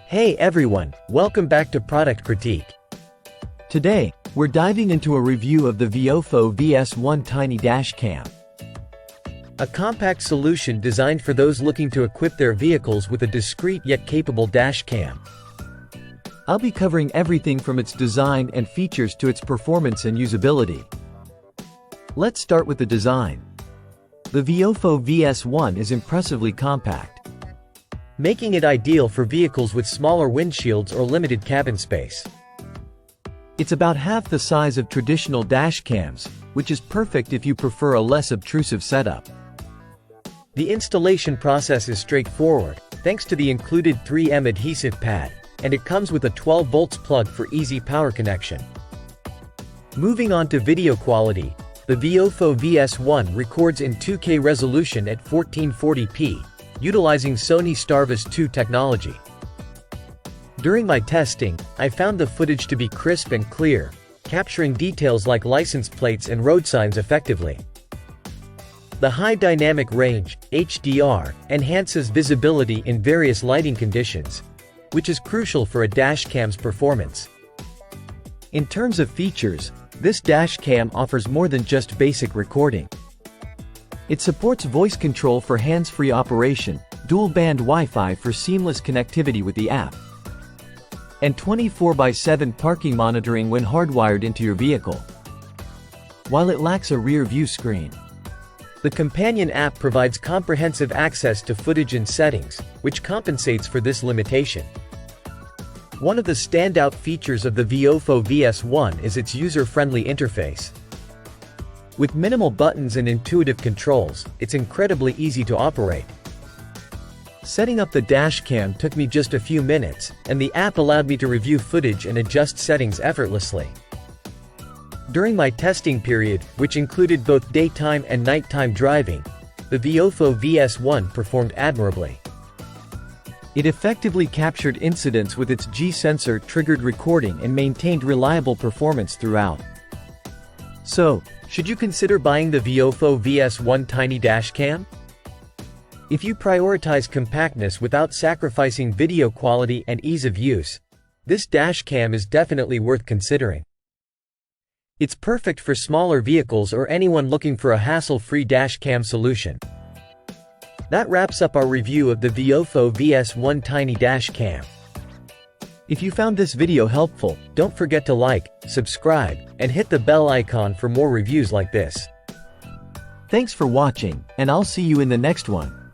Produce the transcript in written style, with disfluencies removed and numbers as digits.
Hey everyone, welcome back to Product Critique. Today, we're diving into a review of the Viofo VS1 Tiny Dashcam. A compact solution designed for those looking to equip their vehicles with a discreet yet capable dashcam. I'll be covering everything from its design and features to its performance and usability. Let's start with the design. The Viofo VS1 is impressively compact, making it ideal for vehicles with smaller windshields or limited cabin space. It's about half the size of traditional dashcams, which is perfect if you prefer a less obtrusive setup. The installation process is straightforward, thanks to the included 3M adhesive pad, and it comes with a 12 volts plug for easy power connection. Moving on to video quality, the Viofo VS1 records in 2K resolution at 1440p, utilizing Sony Starvis 2 technology. During my testing, I found the footage to be crisp and clear, capturing details like license plates and road signs effectively. The high dynamic range, HDR, enhances visibility in various lighting conditions, which is crucial for a dashcam's performance. In terms of features, this dashcam offers more than just basic recording. It supports voice control for hands-free operation, dual-band Wi-Fi for seamless connectivity with the app, and 24/7 parking monitoring when hardwired into your vehicle. While it lacks a rear-view screen, the companion app provides comprehensive access to footage and settings, which compensates for this limitation. One of the standout features of the Viofo VS1 is its user-friendly interface. With minimal buttons and intuitive controls, it's incredibly easy to operate. Setting up the dashcam took me just a few minutes, and the app allowed me to review footage and adjust settings effortlessly. During my testing period, which included both daytime and nighttime driving, the Viofo VS1 performed admirably. It effectively captured incidents with its G-sensor triggered recording and maintained reliable performance throughout. So, should you consider buying the Viofo VS1 Tiny Dashcam? If you prioritize compactness without sacrificing video quality and ease of use, this dashcam is definitely worth considering. It's perfect for smaller vehicles or anyone looking for a hassle-free dashcam solution. That wraps up our review of the Viofo VS1 Tiny Dashcam. If you found this video helpful, don't forget to like, subscribe, and hit the bell icon for more reviews like this. Thanks for watching, and I'll see you in the next one.